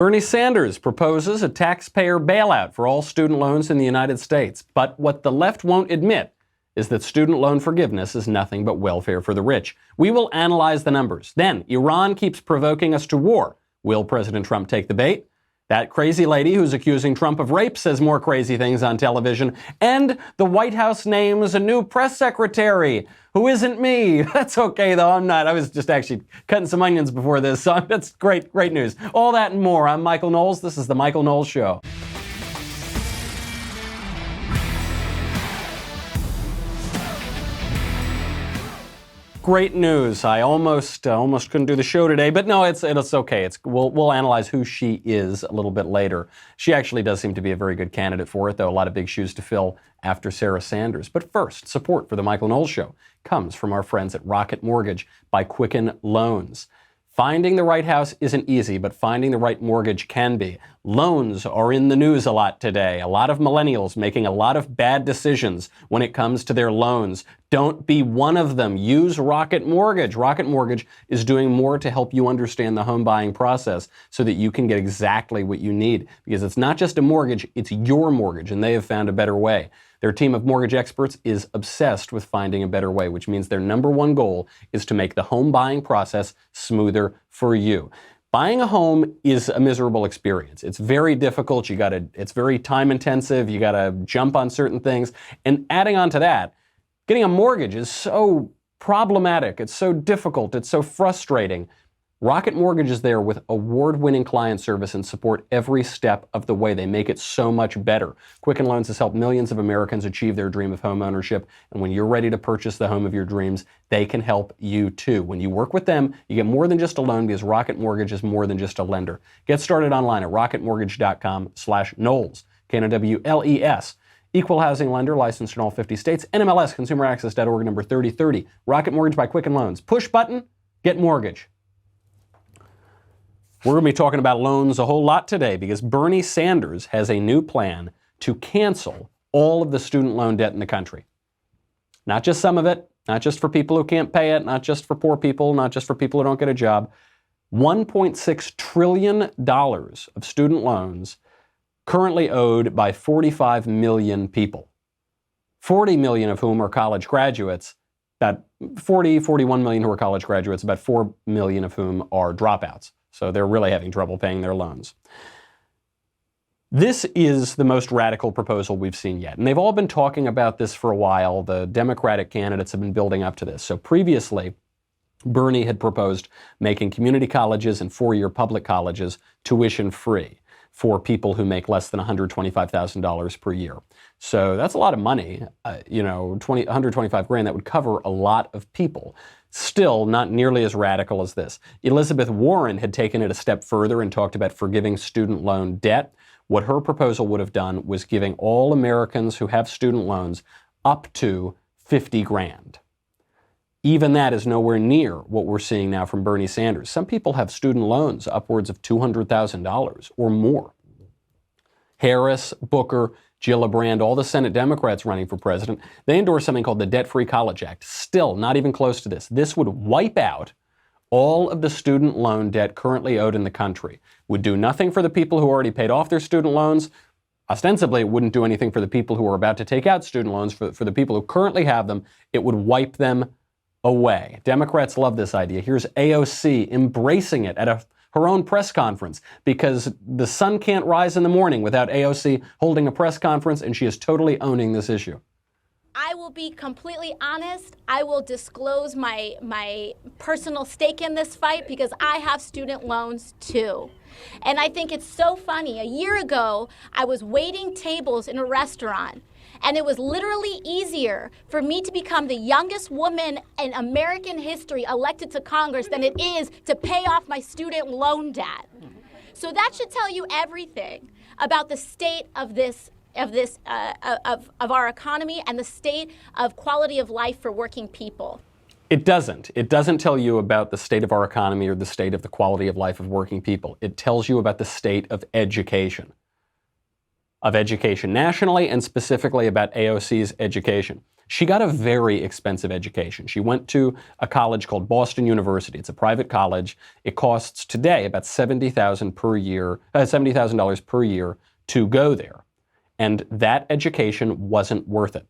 Bernie Sanders proposes a taxpayer bailout for all student loans in the United States. But what the left won't admit is that student loan forgiveness is nothing but welfare for the rich. We will analyze the numbers. Then, Iran keeps provoking us to war. Will President Trump take the bait? That crazy lady who's accusing Trump of rape says more crazy things on television. And the White House names a new press secretary who isn't me. That's okay, though. I'm not. I was just actually cutting some onions before this, so that's great news. All that and more. I'm Michael Knowles. This is The Michael Knowles Show. Great news. I almost couldn't do the show today, but no, it's okay. We'll analyze who she is a little bit later. She actually does seem to be a very good candidate for it, though a lot of big shoes to fill after Sarah Sanders. But first, support for the Michael Knowles Show comes from our friends at Rocket Mortgage by Quicken Loans. Finding the right house isn't easy, but finding the right mortgage can be. Loans are in the news a lot today. A lot of millennials making a lot of bad decisions when it comes to their loans. Don't be one of them. Use Rocket Mortgage. Rocket Mortgage is doing more to help you understand the home buying process so that you can get exactly what you need. Because it's not just a mortgage, it's your mortgage, and they have found a better way. Their team of mortgage experts is obsessed with finding a better way, which means their number one goal is to make the home buying process smoother for you. Buying a home is a miserable experience. It's very difficult. It's very time intensive. You gotta jump on certain things. And adding on to that, getting a mortgage is so problematic. It's so difficult. It's so frustrating. Rocket Mortgage is there with award-winning client service and support every step of the way. They make it so much better. Quicken Loans has helped millions of Americans achieve their dream of home ownership. And when you're ready to purchase the home of your dreams, they can help you too. When you work with them, you get more than just a loan because Rocket Mortgage is more than just a lender. Get started online at rocketmortgage.com/Knowles, Knowles. Equal housing lender, licensed in all 50 states. NMLS, consumeraccess.org, number 3030. Rocket Mortgage by Quicken Loans. Push button, get mortgage. We're going to be talking about loans a whole lot today because Bernie Sanders has a new plan to cancel all of the student loan debt in the country. Not just some of it, not just for people who can't pay it, not just for poor people, not just for people who don't get a job. $1.6 trillion of student loans currently owed by 45 million people. 40 million of whom are college graduates, about 41 million who are college graduates, about 4 million of whom are dropouts. So they're really having trouble paying their loans. This is the most radical proposal we've seen yet. And they've all been talking about this for a while. The Democratic candidates have been building up to this. So previously, Bernie had proposed making community colleges and four-year public colleges tuition free for people who make less than $125,000 per year. So that's a lot of money, $125,000, that would cover a lot of people. Still not nearly as radical as this. Elizabeth Warren had taken it a step further and talked about forgiving student loan debt. What her proposal would have done was giving all Americans who have student loans up to $50,000. Even that is nowhere near what we're seeing now from Bernie Sanders. Some people have student loans upwards of $200,000 or more. Harris, Booker, Gillibrand, all the Senate Democrats running for president, they endorsed something called the Debt-Free College Act. Still, not even close to this. This would wipe out all of the student loan debt currently owed in the country. Would do nothing for the people who already paid off their student loans. Ostensibly, it wouldn't do anything for the people who are about to take out student loans. For the people who currently have them, it would wipe them away. Democrats love this idea. Here's AOC embracing it at her own press conference because the sun can't rise in the morning without AOC holding a press conference, and she is totally owning this issue. I will be completely honest. I will disclose my personal stake in this fight because I have student loans too. And I think it's so funny. A year ago, I was waiting tables in a restaurant, and it was literally easier for me to become the youngest woman in American history elected to Congress than it is to pay off my student loan debt. So that should tell you everything about the state of our economy and the state of quality of life for working people. It doesn't. It doesn't tell you about the state of our economy or the state of the quality of life of working people. It tells you about the state of education. Of education nationally and specifically about AOC's education. She got a very expensive education. She went to a college called Boston University. It's a private college. It costs today about $70,000 per year, $70,000 per year to go there. And that education wasn't worth it.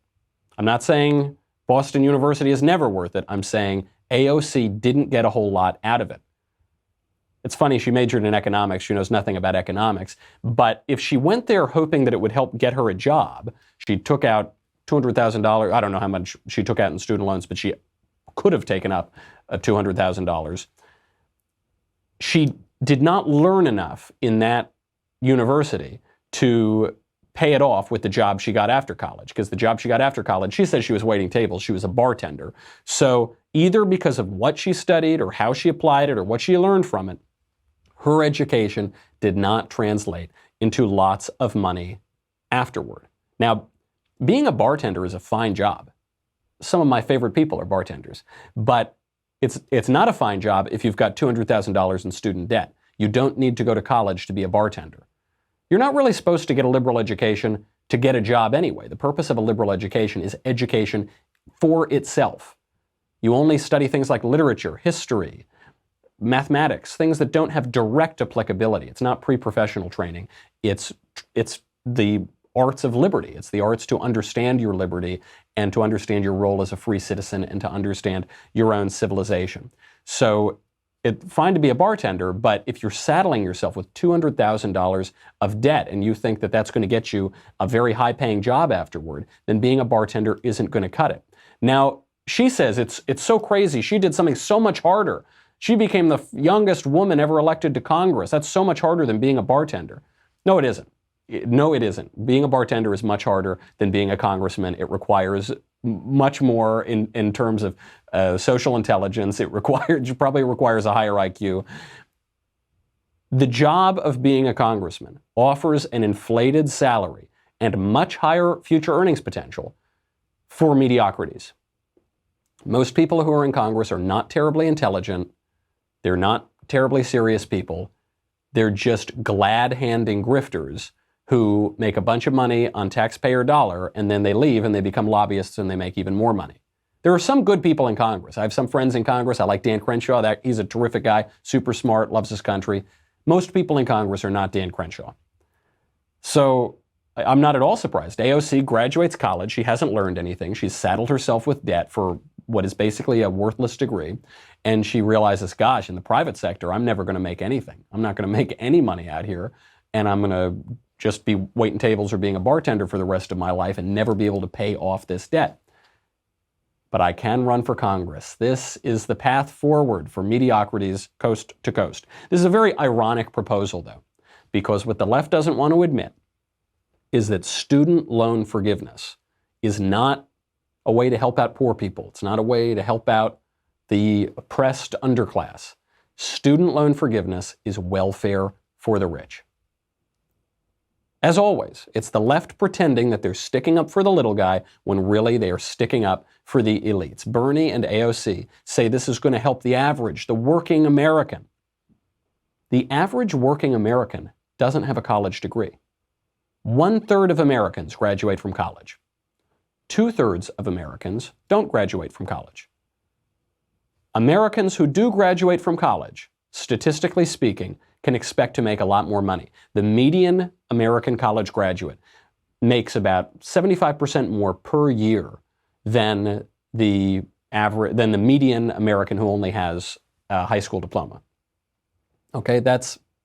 I'm not saying Boston University is never worth it. I'm saying AOC didn't get a whole lot out of it. It's funny, she majored in economics. She knows nothing about economics. But if she went there hoping that it would help get her a job, she took out $200,000. I don't know how much she took out in student loans, but she could have taken up $200,000. She did not learn enough in that university to pay it off with the job she got after college. Because the job she got after college, she said she was waiting tables. She was a bartender. So either because of what she studied or how she applied it or what she learned from it, her education did not translate into lots of money afterward. Now, being a bartender is a fine job. Some of my favorite people are bartenders. But it's not a fine job if you've got $200,000 in student debt. You don't need to go to college to be a bartender. You're not really supposed to get a liberal education to get a job anyway. The purpose of a liberal education is education for itself. You only study things like literature, history, mathematics, things that don't have direct applicability. It's not pre-professional training. It's the arts of liberty. It's the arts to understand your liberty and to understand your role as a free citizen and to understand your own civilization. So it's fine to be a bartender, but if you're saddling yourself with $200,000 of debt and you think that that's going to get you a very high-paying job afterward, then being a bartender isn't going to cut it. Now, she says it's so crazy. She did something so much harder. She became the youngest woman ever elected to Congress. That's so much harder than being a bartender. No, it isn't. No, it isn't. Being a bartender is much harder than being a congressman. It requires much more in terms of social intelligence. It probably requires a higher IQ. The job of being a congressman offers an inflated salary and much higher future earnings potential for mediocrities. Most people who are in Congress are not terribly intelligent. They're not terribly serious people. They're just glad-handing grifters who make a bunch of money on taxpayer dollar, and then they leave and they become lobbyists and they make even more money. There are some good people in Congress. I have some friends in Congress. I like Dan Crenshaw. He's a terrific guy, super smart, loves his country. Most people in Congress are not Dan Crenshaw. So I'm not at all surprised. AOC graduates college. She hasn't learned anything. She's saddled herself with debt for what is basically a worthless degree. And she realizes, gosh, in the private sector, I'm never going to make anything. I'm not going to make any money out here. And I'm going to just be waiting tables or being a bartender for the rest of my life and never be able to pay off this debt. But I can run for Congress. This is the path forward for mediocrities coast to coast. This is a very ironic proposal, though, because what the left doesn't want to admit is that student loan forgiveness is not a way to help out poor people. It's not a way to help out the oppressed underclass. Student loan forgiveness is welfare for the rich. As always, it's the left pretending that they're sticking up for the little guy when really they are sticking up for the elites. Bernie and AOC say this is going to help the average, the working American. The average working American doesn't have a college degree. 1/3 of Americans graduate from college. 2/3 of Americans don't graduate from college. Americans who do graduate from college, statistically speaking, can expect to make a lot more money. The median American college graduate makes about 75% more per year than the median American who only has a high school diploma. Okay,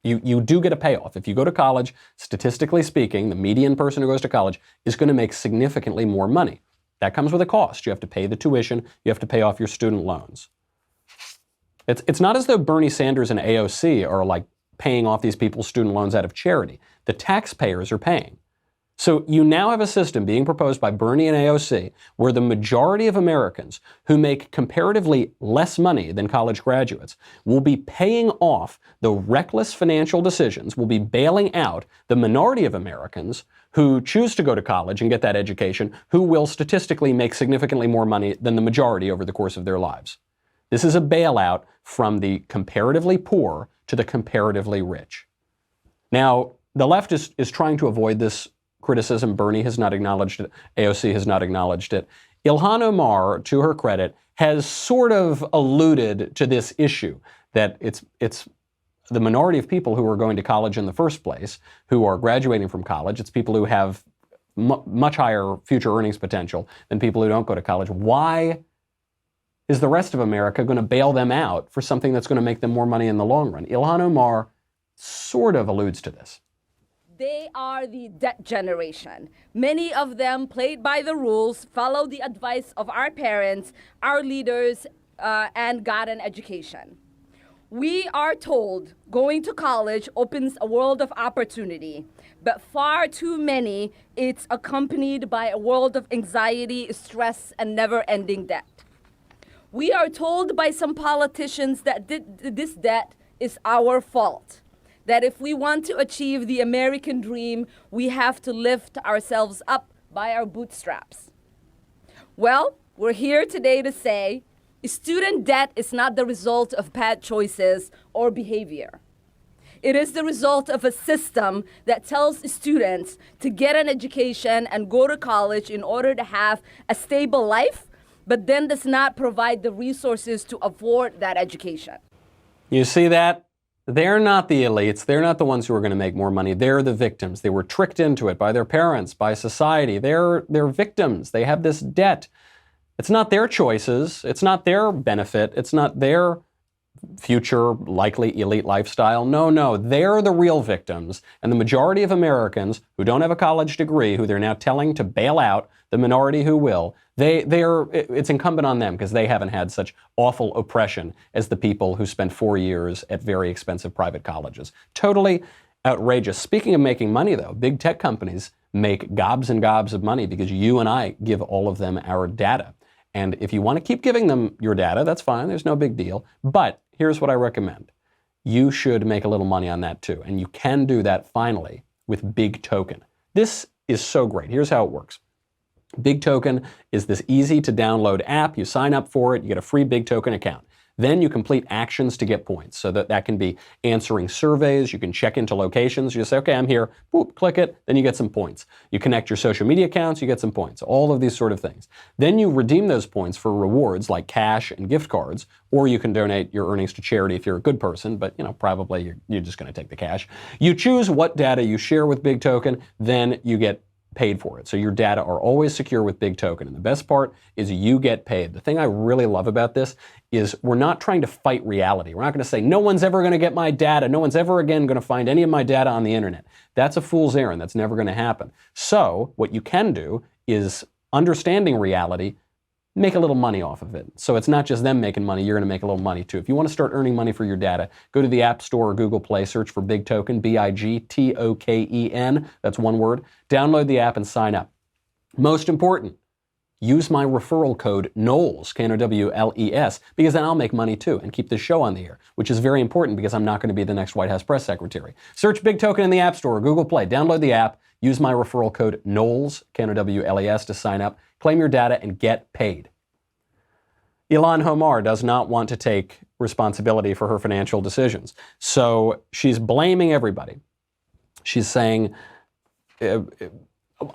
you do get a payoff. If you go to college, statistically speaking, the median person who goes to college is going to make significantly more money. That comes with a cost. You have to pay the tuition. You have to pay off your student loans. It's not as though Bernie Sanders and AOC are like paying off these people's student loans out of charity. The taxpayers are paying. So you now have a system being proposed by Bernie and AOC where the majority of Americans who make comparatively less money than college graduates will be paying off the reckless financial decisions, will be bailing out the minority of Americans who choose to go to college and get that education, who will statistically make significantly more money than the majority over the course of their lives. This is a bailout from the comparatively poor to the comparatively rich. Now, the left is trying to avoid this criticism. Bernie has not acknowledged it. AOC has not acknowledged it. Ilhan Omar, to her credit, has sort of alluded to this issue, that it's the minority of people who are going to college in the first place, who are graduating from college. It's people who have much higher future earnings potential than people who don't go to college. Why is the rest of America going to bail them out for something that's going to make them more money in the long run? Ilhan Omar sort of alludes to this. They are the debt generation. Many of them played by the rules, followed the advice of our parents, our leaders, and got an education. We are told going to college opens a world of opportunity, but far too many, it's accompanied by a world of anxiety, stress, and never-ending debt. We are told by some politicians that this debt is our fault, that if we want to achieve the American dream, we have to lift ourselves up by our bootstraps. Well, we're here today to say student debt is not the result of bad choices or behavior. It is the result of a system that tells students to get an education and go to college in order to have a stable life, but then does not provide the resources to afford that education. You see that? They're not the elites. They're not the ones who are going to make more money. They're the victims. They were tricked into it by their parents, by society. They're victims. They have this debt. It's not their choices. It's not their benefit. It's not their future likely elite lifestyle. No, they're the real victims. And the majority of Americans who don't have a college degree, who they're now telling to bail out, the minority who will, it's incumbent on them because they haven't had such awful oppression as the people who spent 4 years at very expensive private colleges. Totally outrageous. Speaking of making money, though, big tech companies make gobs and gobs of money because you and I give all of them our data. And if you want to keep giving them your data, that's fine. There's no big deal. But here's what I recommend. You should make a little money on that too. And you can do that finally with Big Token. This is so great. Here's how it works. Big Token is this easy to download app. You sign up for it, you get a free Big Token account. Then you complete actions to get points. So that can be answering surveys, you can check into locations, you just say, okay, I'm here, boop, click it, then you get some points. You connect your social media accounts, you get some points, all of these sort of things. Then you redeem those points for rewards like cash and gift cards, or you can donate your earnings to charity if you're a good person, but probably you're just gonna take the cash. You choose what data you share with Big Token, then you get paid for it. So your data are always secure with Big Token. And the best part is you get paid. The thing I really love about this is we're not trying to fight reality. We're not going to say, no one's ever going to get my data. No one's ever again going to find any of my data on the internet. That's a fool's errand. That's never going to happen. So what you can do is, understanding reality, make a little money off of it. So it's not just them making money, you're going to make a little money too. If you want to start earning money for your data, go to the App Store or Google Play, search for Big Token, BIGTOKEN, that's one word. Download the app and sign up. Most important, use my referral code Knowles, Knowles, because then I'll make money too and keep this show on the air, which is very important because I'm not going to be the next White House press secretary. Search Big Token in the App Store or Google Play, download the app, use my referral code Knowles, Knowles, to sign up. Claim your data and get paid. Ilhan Omar does not want to take responsibility for her financial decisions. So she's blaming everybody. She's saying,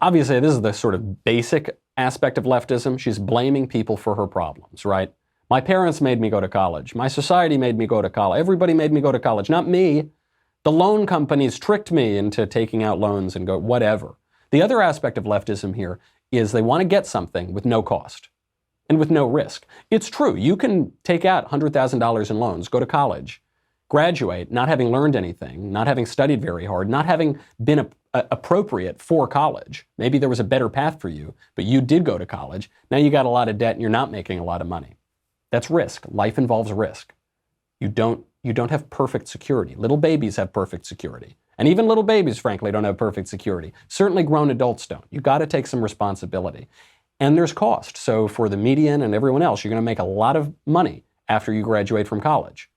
obviously this is the sort of basic aspect of leftism. She's blaming people for her problems, right? My parents made me go to college. My society made me go to college. Everybody made me go to college, not me. The loan companies tricked me into taking out loans and go whatever. The other aspect of leftism here is they want to get something with no cost and with no risk. It's true. You can take out $100,000 in loans, go to college, graduate, not having learned anything, not having studied very hard, not having been appropriate for college. Maybe there was a better path for you, but you did go to college. Now you got a lot of debt and you're not making a lot of money. That's risk. Life involves risk. You don't have perfect security. Little babies have perfect security. And even little babies, frankly, don't have perfect security. Certainly grown adults don't. You got to take some responsibility. And there's cost. So for the median and everyone else, you're going to make a lot of money after you graduate from college.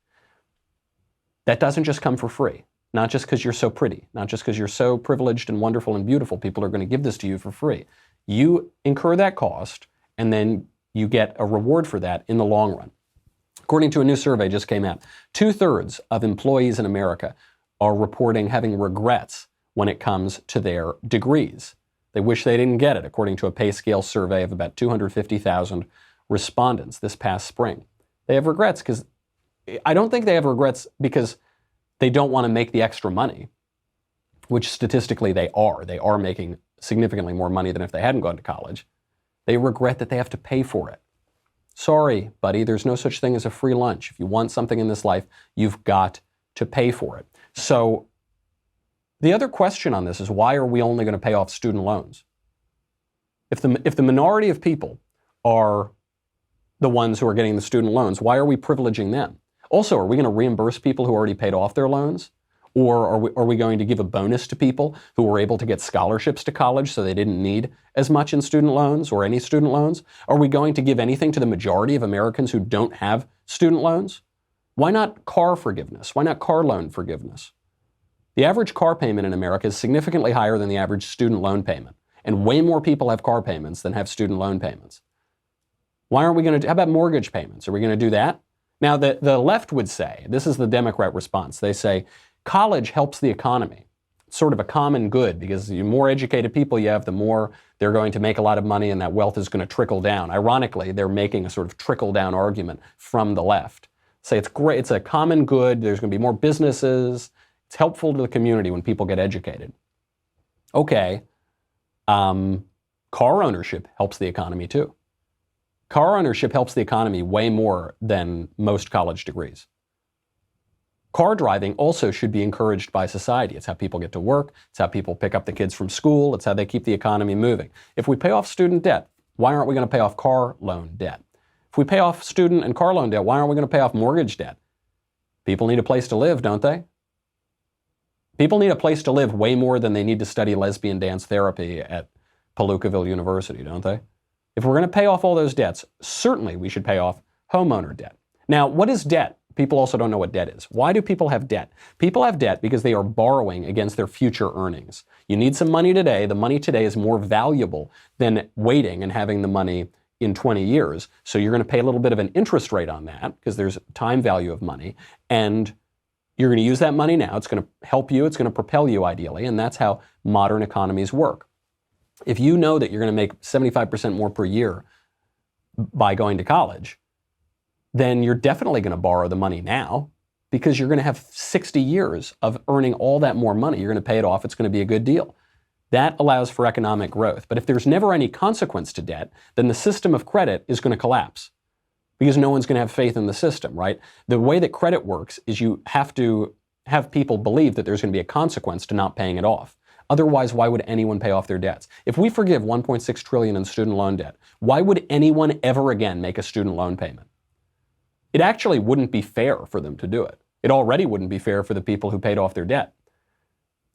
That doesn't just come for free. Not just because you're so pretty. Not just because you're so privileged and wonderful and beautiful. People are going to give this to you for free. You incur that cost, and then you get a reward for that in the long run. According to a new survey just came out, 2/3 of employees in America are reporting having regrets when it comes to their degrees. They wish they didn't get it, according to a pay scale survey of about 250,000 respondents this past spring. They have regrets because I don't think they have regrets because they don't want to make the extra money, which statistically they are. They are making significantly more money than if they hadn't gone to college. They regret that they have to pay for it. Sorry, buddy, there's no such thing as a free lunch. If you want something in this life, you've got to pay for it. So the other question on this is, why are we only going to pay off student loans? If the minority of people are the ones who are getting the student loans, why are we privileging them? Also, are we going to reimburse people who already paid off their loans? Or are we going to give a bonus to people who were able to get scholarships to college so they didn't need as much in student loans or any student loans? Are we going to give anything to the majority of Americans who don't have student loans? Why not car forgiveness? Why not car loan forgiveness? The average car payment in America is significantly higher than the average student loan payment, and way more people have car payments than have student loan payments. Why aren't we going to, how about mortgage payments? Are we going to do that? Now, the left would say, this is the Democrat response, they say, college helps the economy. It's sort of a common good because the more educated people you have, the more they're going to make a lot of money and that wealth is going to trickle down. Ironically, they're making a sort of trickle-down argument from the left. Say it's great, it's a common good, there's going to be more businesses, it's helpful to the community when people get educated. Okay, car ownership helps the economy too. Car ownership helps the economy way more than most college degrees. Car driving also should be encouraged by society. It's how people get to work. It's how people pick up the kids from school. It's how they keep the economy moving. If we pay off student debt, why aren't we going to pay off car loan debt? If we pay off student and car loan debt, why aren't we going to pay off mortgage debt? People need a place to live, don't they? People need a place to live way more than they need to study lesbian dance therapy at Palookaville University, don't they? If we're going to pay off all those debts, certainly we should pay off homeowner debt. Now, what is debt? People also don't know what debt is. Why do people have debt? People have debt because they are borrowing against their future earnings. You need some money today. The money today is more valuable than waiting and having the money in 20 years. So you're going to pay a little bit of an interest rate on that because there's time value of money. And you're going to use that money now. It's going to help you. It's going to propel you ideally. And that's how modern economies work. If you know that you're going to make 75% more per year by going to college, then you're definitely going to borrow the money now because you're going to have 60 years of earning all that more money. You're going to pay it off. It's going to be a good deal. That allows for economic growth. But if there's never any consequence to debt, then the system of credit is going to collapse because no one's going to have faith in the system, right? The way that credit works is you have to have people believe that there's going to be a consequence to not paying it off. Otherwise, why would anyone pay off their debts? If we forgive $1.6 trillion in student loan debt, why would anyone ever again make a student loan payment? It actually wouldn't be fair for them to do it. It already wouldn't be fair for the people who paid off their debt.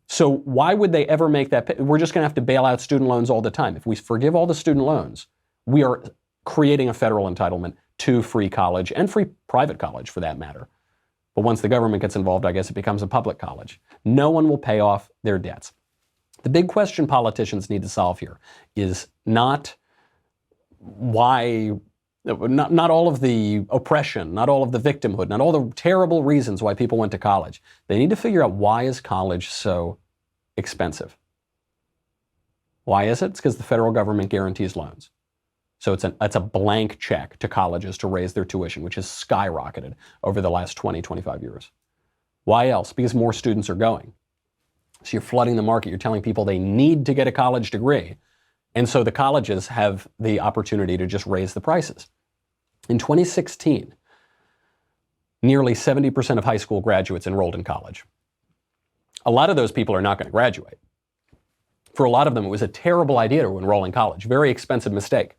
So why would they ever make that? We're just going to have to bail out student loans all the time. If we forgive all the student loans, we are creating a federal entitlement to free college and free private college for that matter. But once the government gets involved, I guess it becomes a public college. No one will pay off their debts. The big question politicians need to solve here is not why, not all of the oppression, not all of the victimhood, not all the terrible reasons why people went to college. They need to figure out, why is college so expensive? Why is it? It's because the federal government guarantees loans. So it's a blank check to colleges to raise their tuition, which has skyrocketed over the last 20, 25 years. Why else? Because more students are going. So you're flooding the market. You're telling people they need to get a college degree. And so the colleges have the opportunity to just raise the prices. In 2016, nearly 70% of high school graduates enrolled in college. A lot of those people are not going to graduate. For a lot of them, it was a terrible idea to enroll in college. Very expensive mistake.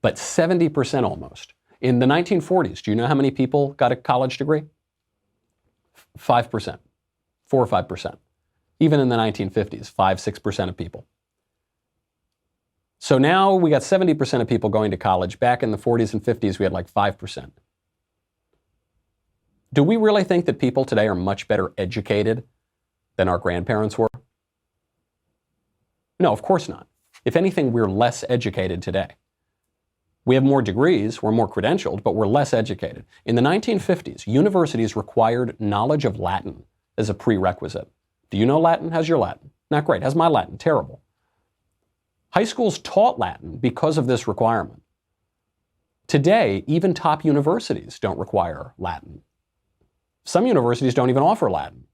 But 70% almost. In the 1940s, do you know how many people got a college degree? 5%. 4 or 5%. Even in the 1950s, 5-6% of people. So now we got 70% of people going to college. Back in the 40s and 50s, we had like 5%. Do we really think that people today are much better educated than our grandparents were? No, of course not. If anything, we're less educated today. We have more degrees, we're more credentialed, but we're less educated. In the 1950s, universities required knowledge of Latin as a prerequisite. Do you know Latin? How's your Latin? Not great. How's my Latin? Terrible. High schools taught Latin because of this requirement. Today, even top universities don't require Latin. Some universities don't even offer Latin.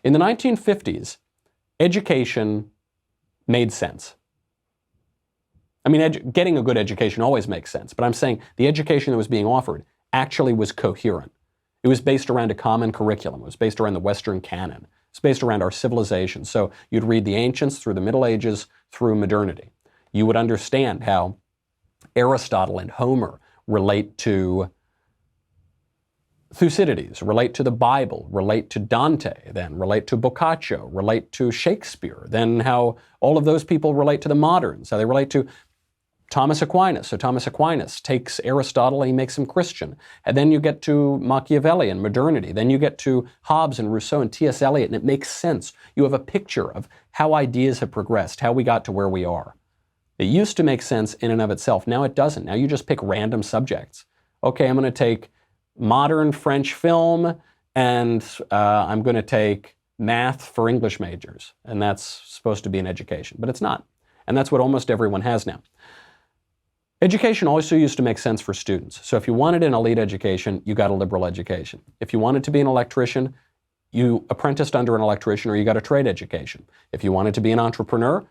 In the 1950s, education made sense. I mean, getting a good education always makes sense, but I'm saying the education that was being offered actually was coherent. It was based around a common curriculum. It was based around the Western canon. It's based around our civilization. So you'd read the ancients through the Middle Ages through modernity. You would understand how Aristotle and Homer relate to Thucydides, relate to the Bible, relate to Dante, then relate to Boccaccio, relate to Shakespeare, then how all of those people relate to the moderns, how they relate to Thomas Aquinas. So Thomas Aquinas takes Aristotle and he makes him Christian. And then you get to Machiavelli and modernity. Then you get to Hobbes and Rousseau and T.S. Eliot, and it makes sense. You have a picture of how ideas have progressed, how we got to where we are. It used to make sense in and of itself. Now it doesn't. Now you just pick random subjects. Okay, I'm going to take modern French film, and I'm going to take math for English majors. And that's supposed to be an education, but it's not. And that's what almost everyone has now. Education also used to make sense for students. So if you wanted an elite education, you got a liberal education. If you wanted to be an electrician, you apprenticed under an electrician or you got a trade education. If you wanted to be an entrepreneur,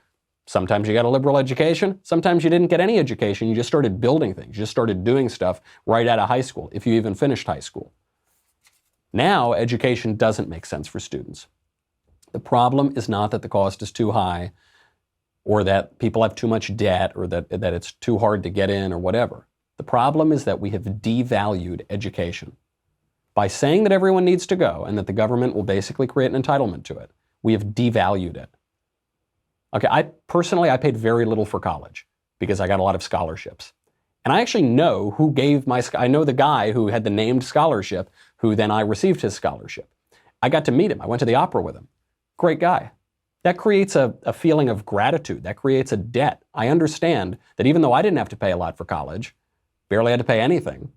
sometimes you got a liberal education, sometimes you didn't get any education, you just started building things, you just started doing stuff right out of high school, if you even finished high school. Now, education doesn't make sense for students. The problem is not that the cost is too high, or that people have too much debt, or that it's too hard to get in, or whatever. The problem is that we have devalued education. By saying that everyone needs to go, and that the government will basically create an entitlement to it, we have devalued it. Okay, I paid very little for college because I got a lot of scholarships. And I actually know who gave I know the guy who had the named scholarship, who then I received his scholarship. I got to meet him. I went to the opera with him. Great guy. That creates a feeling of gratitude. That creates a debt. I understand that even though I didn't have to pay a lot for college, barely had to pay anything,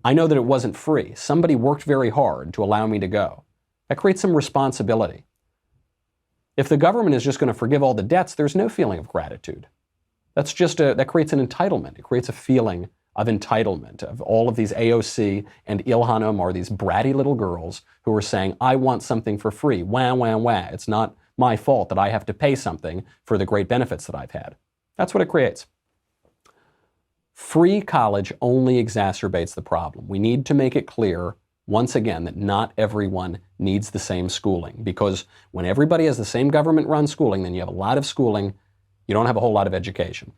I know that it wasn't free. Somebody worked very hard to allow me to go. That creates some responsibility. If the government is just going to forgive all the debts, there's no feeling of gratitude. That creates an entitlement. It creates a feeling of entitlement, of all of these AOC and Ilhan Omar, these bratty little girls who are saying, I want something for free. Wah, wah, wah. It's not my fault that I have to pay something for the great benefits that I've had. That's what it creates. Free college only exacerbates the problem. We need to make it clear, once again, that not everyone needs the same schooling, because when everybody has the same government-run schooling, then you have a lot of schooling, you don't have a whole lot of education.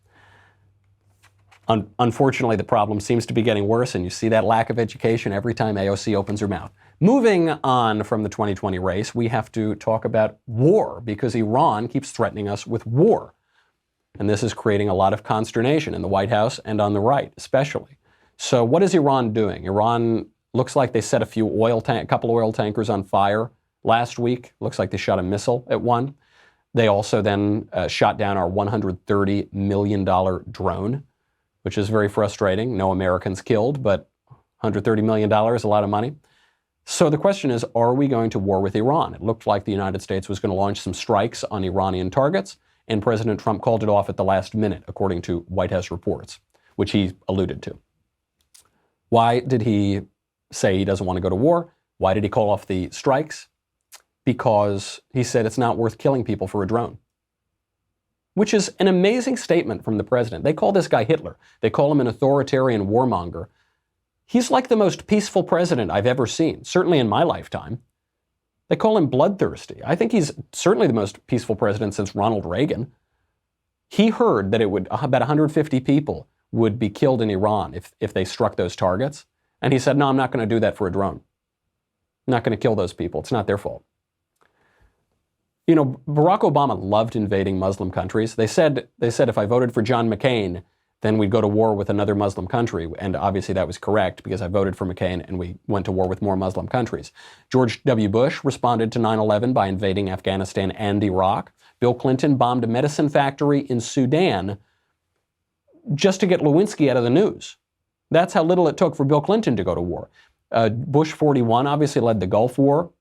Unfortunately, the problem seems to be getting worse, and you see that lack of education every time AOC opens her mouth. Moving on from the 2020 race, we have to talk about war, because Iran keeps threatening us with war. And this is creating a lot of consternation in the White House and on the right, especially. So what is Iran doing? Iran looks like they set a couple oil tankers on fire last week. Looks like they shot a missile at one. They also then shot down our $130 million drone, which is very frustrating. No Americans killed, but $130 million, a lot of money. So the question is, are we going to war with Iran? It looked like the United States was going to launch some strikes on Iranian targets, and President Trump called it off at the last minute, according to White House reports, which he alluded to. Why did he say he doesn't want to go to war? Why did he call off the strikes? Because he said it's not worth killing people for a drone. Which is an amazing statement from the president. They call this guy Hitler. They call him an authoritarian warmonger. He's like the most peaceful president I've ever seen, certainly in my lifetime. They call him bloodthirsty. I think he's certainly the most peaceful president since Ronald Reagan. He heard that about 150 people would be killed in Iran if they struck those targets. And he said, no, I'm not going to do that for a drone. I'm not going to kill those people. It's not their fault. You know, Barack Obama loved invading Muslim countries. They said if I voted for John McCain, then we'd go to war with another Muslim country. And obviously that was correct, because I voted for McCain and we went to war with more Muslim countries. George W. Bush responded to 9/11 by invading Afghanistan and Iraq. Bill Clinton bombed a medicine factory in Sudan just to get Lewinsky out of the news. That's how little it took for Bill Clinton to go to war. Bush 41 obviously led the Gulf War.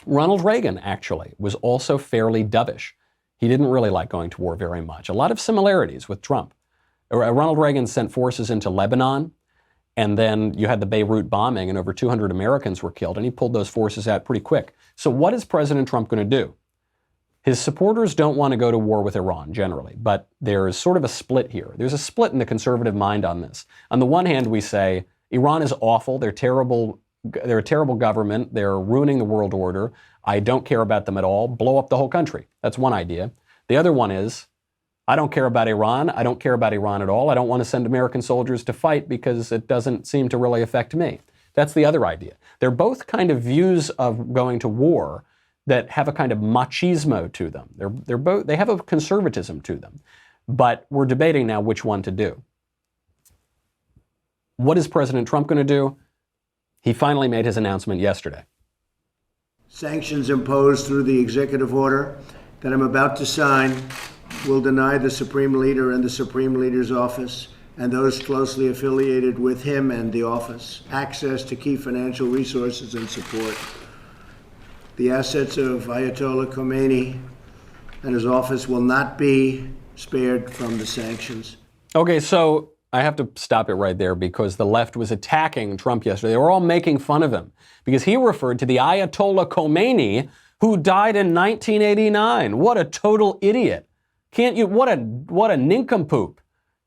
Ronald Reagan, actually, was also fairly dovish. He didn't really like going to war very much. A lot of similarities with Trump. Ronald Reagan sent forces into Lebanon, and then you had the Beirut bombing, and over 200 Americans were killed, and he pulled those forces out pretty quick. So what is President Trump going to do? His supporters don't want to go to war with Iran, generally, but there's sort of a split here. There's a split in the conservative mind on this. On the one hand, we say, Iran is awful, they're terrible, they're a terrible government, they're ruining the world order, I don't care about them at all, blow up the whole country. That's one idea. The other one is, I don't care about Iran, I don't care about Iran at all, I don't want to send American soldiers to fight because it doesn't seem to really affect me. That's the other idea. They're both kind of views of going to war that have a kind of machismo to them. They have a conservatism to them. But we're debating now which one to do. What is President Trump going to do? He finally made his announcement yesterday. Sanctions imposed through the executive order that I'm about to sign will deny the Supreme Leader and the Supreme Leader's office and those closely affiliated with him and the office access to key financial resources and support. The assets of Ayatollah Khomeini and his office will not be spared from the sanctions. Okay, so I have to stop it right there because the left was attacking Trump yesterday. They were all making fun of him because he referred to the Ayatollah Khomeini who died in 1989. What a total idiot. Can't you, what a nincompoop.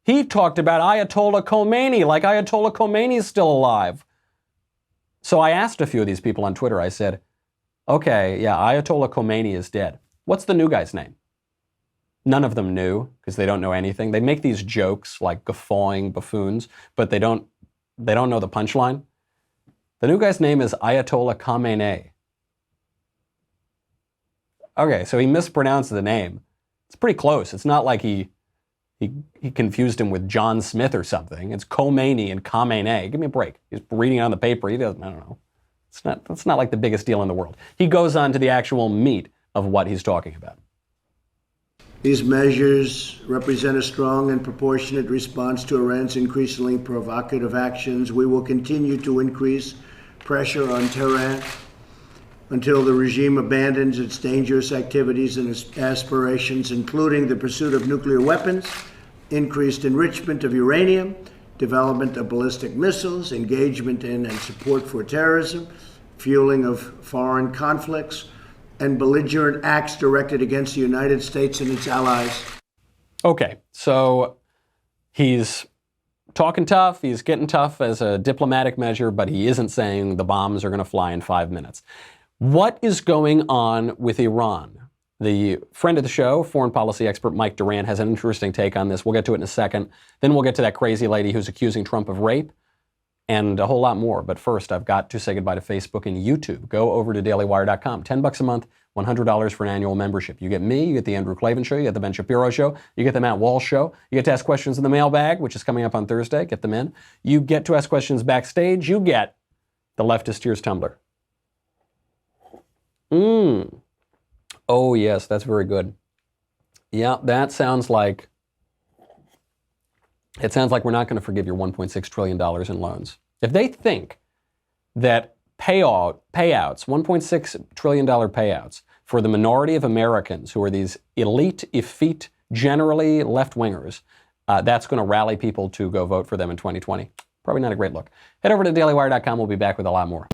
He talked about Ayatollah Khomeini like Ayatollah Khomeini is still alive. So I asked a few of these people on Twitter, I said, okay, yeah, Ayatollah Khomeini is dead. What's the new guy's name? None of them knew because they don't know anything. They make these jokes like guffawing buffoons, but they don't know the punchline. The new guy's name is Ayatollah Khamenei. Okay, so he mispronounced the name. It's pretty close. It's not like he confused him with John Smith or something. It's Khomeini and Khamenei. Give me a break. He's reading it on the paper. He doesn't, I don't know. It's not like the biggest deal in the world. He goes on to the actual meat of what he's talking about. These measures represent a strong and proportionate response to Iran's increasingly provocative actions. We will continue to increase pressure on Tehran until the regime abandons its dangerous activities and its aspirations, including the pursuit of nuclear weapons, increased enrichment of uranium, development of ballistic missiles, engagement in and support for terrorism, fueling of foreign conflicts, and belligerent acts directed against the United States and its allies. Okay, so he's talking tough, he's getting tough as a diplomatic measure, but he isn't saying the bombs are going to fly in 5 minutes. What is going on with Iran? The friend of the show, foreign policy expert Mike Duran, has an interesting take on this. We'll get to it in a second. Then we'll get to that crazy lady who's accusing Trump of rape and a whole lot more. But first, I've got to say goodbye to Facebook and YouTube. Go over to dailywire.com. $10 a month, $100 for an annual membership. You get me, you get the Andrew Klavan Show, you get the Ben Shapiro Show, you get the Matt Walsh Show, you get to ask questions in the mailbag, which is coming up on Thursday. Get them in. You get to ask questions backstage. You get the Leftist Tears Tumbler. Oh, yes, that's very good. Yeah, that sounds like, it sounds like we're not going to forgive your $1.6 trillion in loans. If they think that payouts, $1.6 trillion payouts for the minority of Americans who are these elite, effete, generally left-wingers, that's going to rally people to go vote for them in 2020, probably not a great look. Head over to dailywire.com. We'll be back with a lot more.